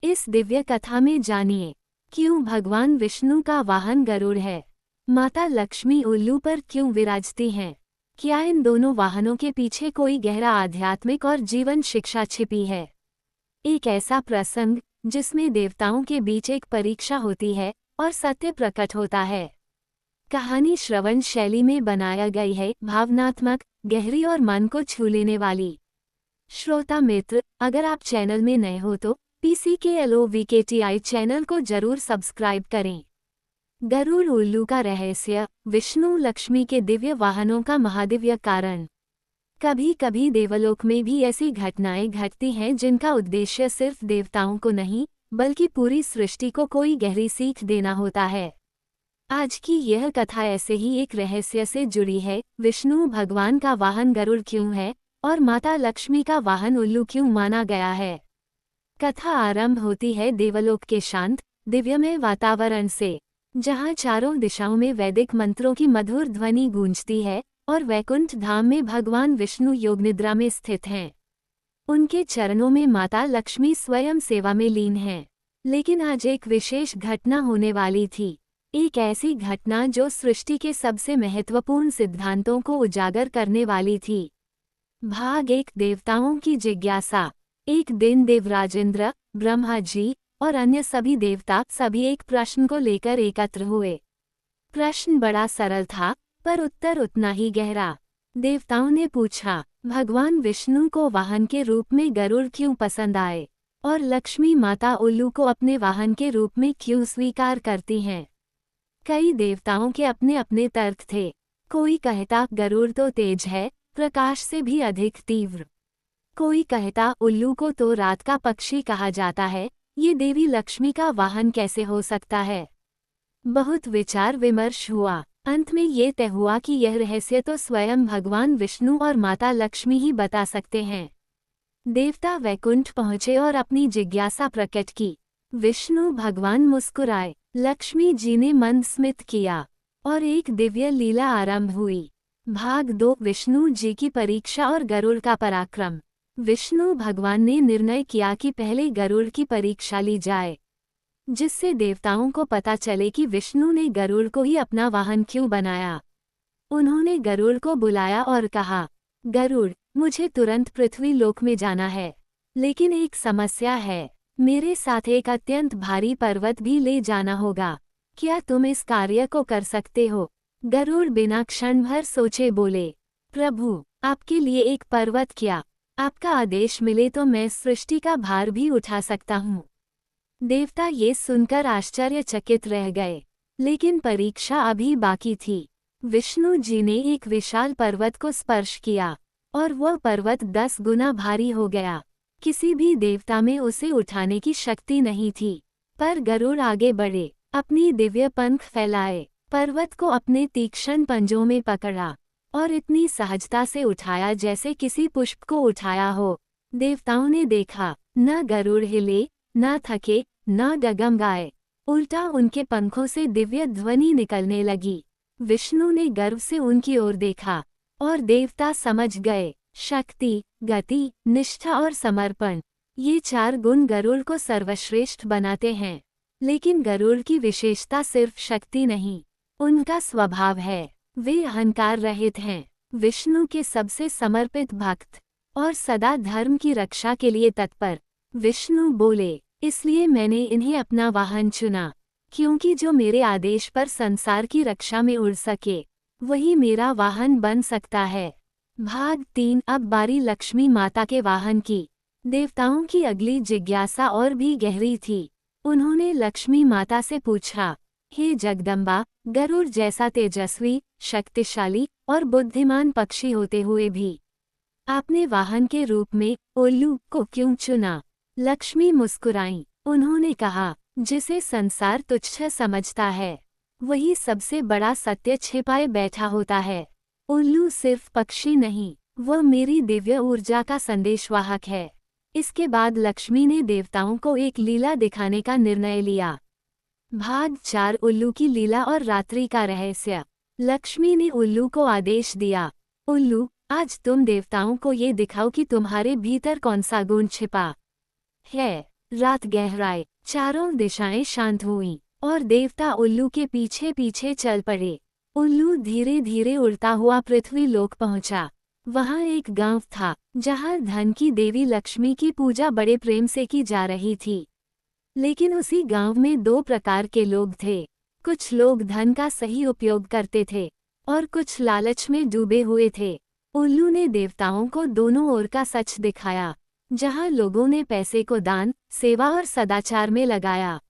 इस दिव्य कथा में जानिए क्यों भगवान विष्णु का वाहन गरुड़ है, माता लक्ष्मी उल्लू पर क्यों विराजती हैं, क्या इन दोनों वाहनों के पीछे कोई गहरा आध्यात्मिक और जीवन शिक्षा छिपी है। एक ऐसा प्रसंग जिसमें देवताओं के बीच एक परीक्षा होती है और सत्य प्रकट होता है। कहानी श्रवण शैली में बनाया गई है, भावनात्मक, गहरी और मन को छू लेने वाली। श्रोता मित्र, अगर आप चैनल में नए हो तो PCKLOVKTI चैनल को जरूर सब्सक्राइब करें। गरुड़ उल्लू का रहस्य, विष्णु लक्ष्मी के दिव्य वाहनों का महादिव्य कारण। कभी कभी देवलोक में भी ऐसी घटनाएं घटती हैं जिनका उद्देश्य सिर्फ देवताओं को नहीं बल्कि पूरी सृष्टि को कोई गहरी सीख देना होता है। आज की यह कथा ऐसे ही एक रहस्य से जुड़ी है। विष्णु भगवान का वाहन गरुड़ क्यों है और माता लक्ष्मी का वाहन उल्लू क्यों माना गया है। कथा आरंभ होती है देवलोक के शांत दिव्यमय वातावरण से, जहां चारों दिशाओं में वैदिक मंत्रों की मधुर ध्वनि गूंजती है और वैकुंठ धाम में भगवान विष्णु योग निद्रा में स्थित हैं। उनके चरणों में माता लक्ष्मी स्वयं सेवा में लीन हैं। लेकिन आज एक विशेष घटना होने वाली थी, एक ऐसी घटना जो सृष्टि के सबसे महत्वपूर्ण सिद्धांतों को उजागर करने वाली थी। भाग एक, देवताओं की जिज्ञासा। एक दिन देवराज इंद्र, ब्रह्मा जी और अन्य सभी देवता सभी एक प्रश्न को लेकर एकत्र हुए। प्रश्न बड़ा सरल था पर उत्तर उतना ही गहरा। देवताओं ने पूछा, भगवान विष्णु को वाहन के रूप में गरुड़ क्यों पसंद आए और लक्ष्मी माता उल्लू को अपने वाहन के रूप में क्यों स्वीकार करती हैं। कई देवताओं के अपने अपने तर्क थे। कोई कहता गरुड़ तो तेज है, प्रकाश से भी अधिक तीव्र। कोई कहता उल्लू को तो रात का पक्षी कहा जाता है, ये देवी लक्ष्मी का वाहन कैसे हो सकता है। बहुत विचार विमर्श हुआ। अंत में ये तय हुआ कि यह रहस्य तो स्वयं भगवान विष्णु और माता लक्ष्मी ही बता सकते हैं। देवता वैकुंठ पहुँचे और अपनी जिज्ञासा प्रकट की। विष्णु भगवान मुस्कुराए, लक्ष्मी जी ने मंद स्मित किया और एक दिव्य लीला आरंभ हुई। भाग 2, विष्णु जी की परीक्षा और गरुड़ का पराक्रम। विष्णु भगवान ने निर्णय किया कि पहले गरुड़ की परीक्षा ली जाए, जिससे देवताओं को पता चले कि विष्णु ने गरुड़ को ही अपना वाहन क्यों बनाया। उन्होंने गरुड़ को बुलाया और कहा, गरुड़, मुझे तुरंत पृथ्वी लोक में जाना है, लेकिन एक समस्या है। मेरे साथ एक अत्यंत भारी पर्वत भी ले जाना होगा। क्या तुम इस कार्य को कर सकते हो। गरुड़ बिना क्षण भर सोचे बोले, प्रभु, आपके लिए एक पर्वत क्या, आपका आदेश मिले तो मैं सृष्टि का भार भी उठा सकता हूँ। देवता ये सुनकर आश्चर्यचकित रह गए, लेकिन परीक्षा अभी बाकी थी। विष्णु जी ने एक विशाल पर्वत को स्पर्श किया और वह पर्वत 10 गुना भारी हो गया। किसी भी देवता में उसे उठाने की शक्ति नहीं थी, पर गरुड़ आगे बढ़े, अपनी दिव्य पंख फैलाए, पर्वत को अपने तीक्ष्ण पंजों में पकड़ा और इतनी सहजता से उठाया जैसे किसी पुष्प को उठाया हो। देवताओं ने देखा, न गरुड़ हिले, न थके, न डगमगाए, उल्टा उनके पंखों से दिव्य ध्वनि निकलने लगी। विष्णु ने गर्व से उनकी ओर देखा और देवता समझ गए, शक्ति, गति, निष्ठा और समर्पण, ये 4 गुण गरुड़ को सर्वश्रेष्ठ बनाते हैं। लेकिन गरुड़ की विशेषता सिर्फ शक्ति नहीं, उनका स्वभाव है। वे अहंकार रहित हैं, विष्णु के सबसे समर्पित भक्त और सदा धर्म की रक्षा के लिए तत्पर। विष्णु बोले, इसलिए मैंने इन्हें अपना वाहन चुना, क्योंकि जो मेरे आदेश पर संसार की रक्षा में उड़ सके वही मेरा वाहन बन सकता है। भाग 3, अब बारी लक्ष्मी माता के वाहन की। देवताओं की अगली जिज्ञासा और भी गहरी थी। उन्होंने लक्ष्मी माता से पूछा, हे जगदम्बा, गरुड़ जैसा तेजस्वी, शक्तिशाली और बुद्धिमान पक्षी होते हुए भी आपने वाहन के रूप में उल्लू को क्यों चुना। लक्ष्मी मुस्कुराईं। उन्होंने कहा, जिसे संसार तुच्छ समझता है वही सबसे बड़ा सत्य छिपाए बैठा होता है। उल्लू सिर्फ पक्षी नहीं, वह मेरी दिव्य ऊर्जा का संदेशवाहक है। इसके बाद लक्ष्मी ने देवताओं को एक लीला दिखाने का निर्णय लिया। भाग 4, उल्लू की लीला और रात्रि का रहस्य। लक्ष्मी ने उल्लू को आदेश दिया, उल्लू, आज तुम देवताओं को ये दिखाओ कि तुम्हारे भीतर कौन सा गुण छिपा है। रात गहराए, चारों दिशाएं शांत हुईं और देवता उल्लू के पीछे पीछे चल पड़े। उल्लू धीरे धीरे उड़ता हुआ पृथ्वी लोक पहुंचा। वहां एक गांव था जहां धन की देवी लक्ष्मी की पूजा बड़े प्रेम से की जा रही थी। लेकिन उसी गांव में दो प्रकार के लोग थे। कुछ लोग धन का सही उपयोग करते थे और कुछ लालच में डूबे हुए थे। उल्लू ने देवताओं को दोनों ओर का सच दिखाया। जहां लोगों ने पैसे को दान, सेवा और सदाचार में लगाया,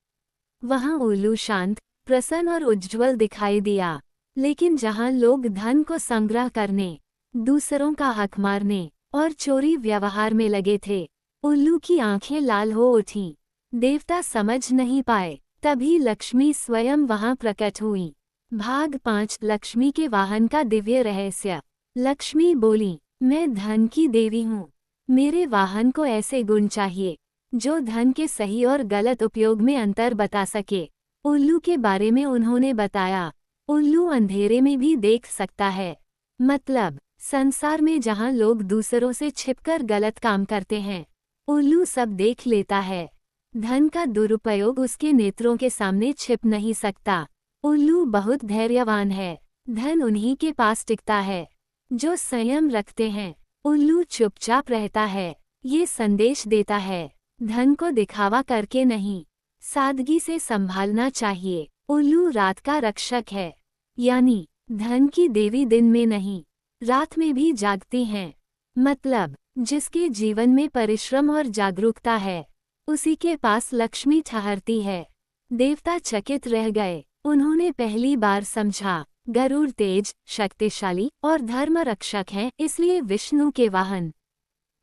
वहां उल्लू शांत, प्रसन्न और उज्ज्वल दिखाई दिया। लेकिन जहां लोग धन को संग्रह करने, दूसरों का हक मारने और चोरी व्यवहार में लगे थे, उल्लू की आंखें लाल हो उठीं। देवता समझ नहीं पाए। तभी लक्ष्मी स्वयं वहां प्रकट हुई। भाग 5 लक्ष्मी के वाहन का दिव्य रहस्य। लक्ष्मी बोली, मैं धन की देवी हूँ। मेरे वाहन को ऐसे गुण चाहिए जो धन के सही और गलत उपयोग में अंतर बता सके। उल्लू के बारे में उन्होंने बताया, उल्लू अंधेरे में भी देख सकता है। मतलब, संसार में जहाँ लोग दूसरों से छिपकर गलत काम करते हैं, उल्लू सब देख लेता है। धन का दुरुपयोग उसके नेत्रों के सामने छिप नहीं सकता। उल्लू बहुत धैर्यवान है। धन उन्हीं के पास टिकता है जो संयम रखते हैं। उल्लू चुपचाप रहता है। ये संदेश देता है, धन को दिखावा करके नहीं, सादगी से संभालना चाहिए। उल्लू रात का रक्षक है, यानी धन की देवी दिन में नहीं, रात में भी जागती हैं। मतलब, जिसके जीवन में परिश्रम और जागरूकता है, उसी के पास लक्ष्मी ठहरती है। देवता चकित रह गए। उन्होंने पहली बार समझा, गरुड़ तेज, शक्तिशाली और धर्म रक्षक हैं, इसलिए विष्णु के वाहन।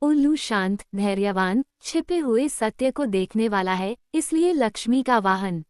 उल्लू शांत, धैर्यवान, छिपे हुए सत्य को देखने वाला है, इसलिए लक्ष्मी का वाहन।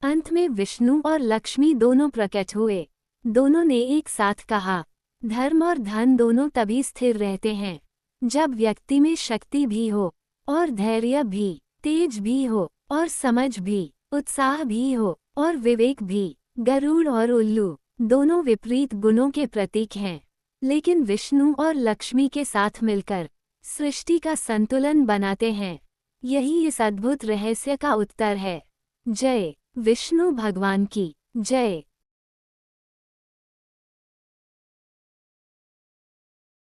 अंत में विष्णु और लक्ष्मी दोनों प्रकट हुए। दोनों ने एक साथ कहा, धर्म और धन दोनों तभी स्थिर रहते हैं जब व्यक्ति में शक्ति भी हो और धैर्य भी, तेज भी हो और समझ भी, उत्साह भी हो और विवेक भी। गरुड़ और उल्लू दोनों विपरीत गुणों के प्रतीक हैं, लेकिन विष्णु और लक्ष्मी के साथ मिलकर सृष्टि का संतुलन बनाते हैं। यही इस अद्भुत रहस्य का उत्तर है। जय विष्णु भगवान की जय।